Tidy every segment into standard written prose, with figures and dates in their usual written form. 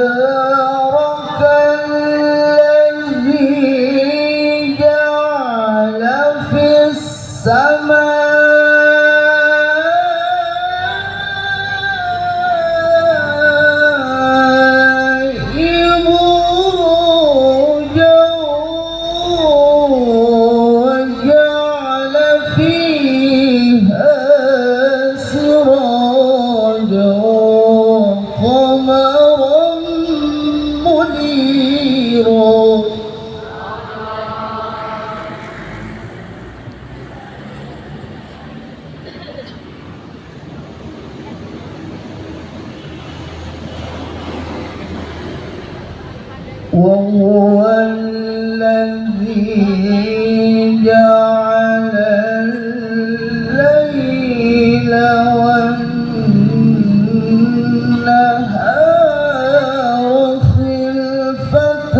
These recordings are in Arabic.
تبارك الذي جعل في السماء بروجا وجعل فيها سراجا وقمرا منيرا وهو الذي جعل الليل والنهار خلفة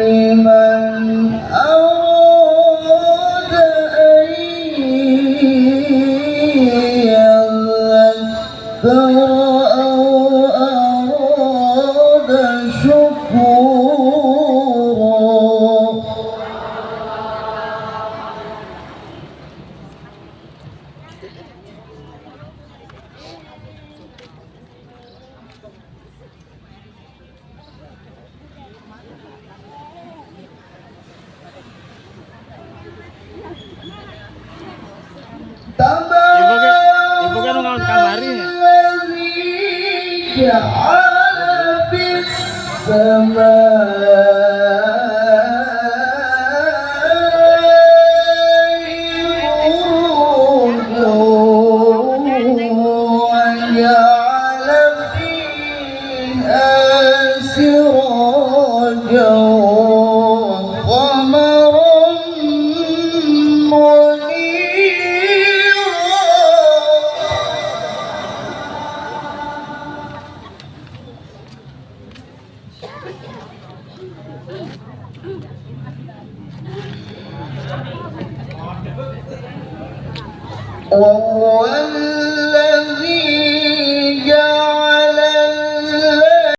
لمن أراد أن يذكر أو أراد شكورا. Ibu kan nggak kamarin ya? جعل في السماء بروجا وجعل فيها سراجا وقمرا منيرا. وهو